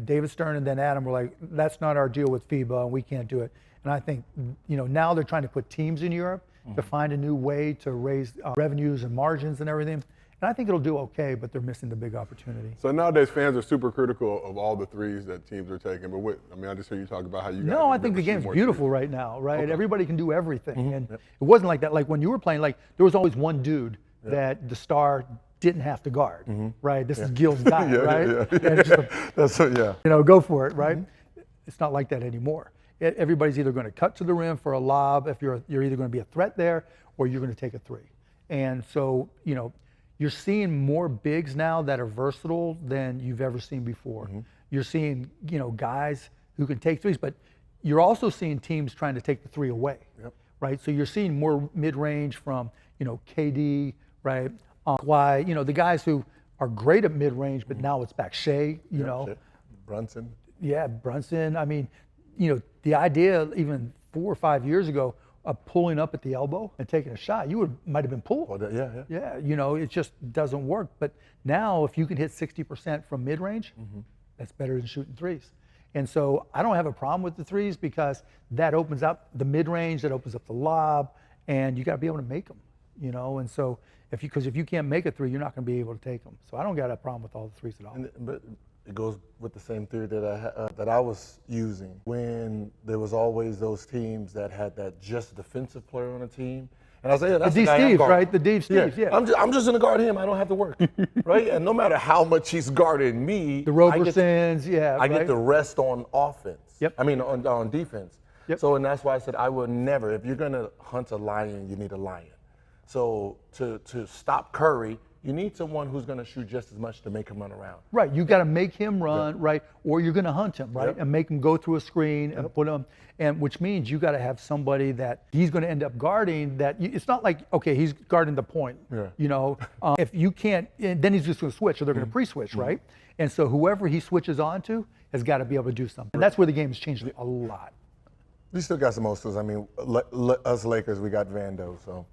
David Stern and then Adam were like, that's not our deal with FIBA, and we can't do it. And I think, now they're trying to put teams in Europe to find a new way to raise revenues and margins and everything. And I think it'll do okay, but they're missing the big opportunity. So nowadays, fans are super critical of all the threes that teams are taking. But I just hear you talk about how you guys. No, I think the game's beautiful threes. right now, right? Okay. Everybody can do everything. And it wasn't like that. Like when you were playing, like there was always one dude that the star didn't have to guard, right? This is Gil's guy, right? And just go for it, right? It's not like that anymore. Everybody's either going to cut to the rim for a lob if you're either going to be a threat there or you're going to take a three. And so, you're seeing more bigs now that are versatile than you've ever seen before. You're seeing, guys who can take threes, but you're also seeing teams trying to take the three away, right? So you're seeing more mid-range from, KD, right? Kawhi, the guys who are great at mid-range, but now it's back. Shea, Brunson. Yeah, Brunson. I mean, the idea even 4 or 5 years ago of pulling up at the elbow and taking a shot, you might have been pulled. Oh, yeah. It just doesn't work. But now if you can hit 60% from mid-range, that's better than shooting threes. And so I don't have a problem with the threes because that opens up the mid-range, that opens up the lob, and you got to be able to make them, And so if you can't make a three, you're not going to be able to take them. So I don't got a problem with all the threes at all. But it goes with the same theory that I was using when there was always those teams that had that just defensive player on the team. And I was like, yeah, that's the D Steve, right? The Dave Steve, yeah. I'm just gonna guard him. I don't have to work, right? And no matter how much he's guarding me, the Robersons, I get the rest on offense. Yep. I mean on defense. Yep. So and that's why I said I will never. If you're gonna hunt a lion, you need a lion. So to stop Curry, you need someone who's going to shoot just as much to make him run around. Right, you got to make him run, right, or you're going to hunt him, right, and make him go through a screen and put him, and which means you got to have somebody that he's going to end up guarding. It's not like he's guarding the point, if you can't, then he's just going to switch, or they're going to pre-switch, right, and so whoever he switches on to has got to be able to do something, and that's where the game has changed a lot. We still got some old schools. I mean, us Lakers, we got Vando, so.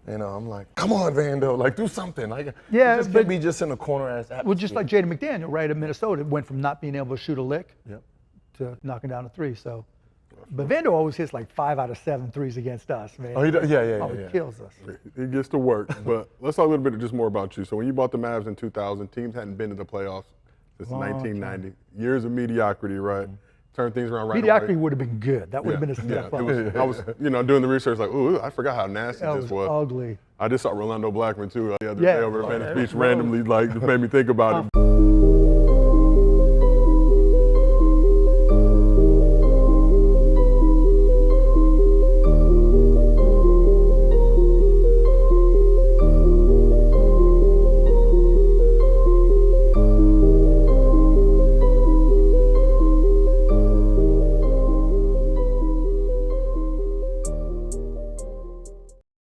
I'm like, come on, Vando, like do something. Like, just can't be just in a corner as atmosphere. Well, just like Jaden McDaniel, right, at Minnesota, went from not being able to shoot a lick to knocking down a three. So, but Vando always hits like 5 out of 7 threes against us, man. Oh, he does? Yeah. He kills us. It gets to work. But let's talk a little bit just more about you. So when you bought the Mavs in 2000, teams hadn't been to the playoffs since 1990. Years of mediocrity, right? Turn things around right Mediocrity away. would have been good. That would have been a step up. I was, doing the research like, ooh, I forgot how nasty this was. Ugly. I just saw Rolando Blackman too the other day over at Venice Beach randomly, like, made me think about it.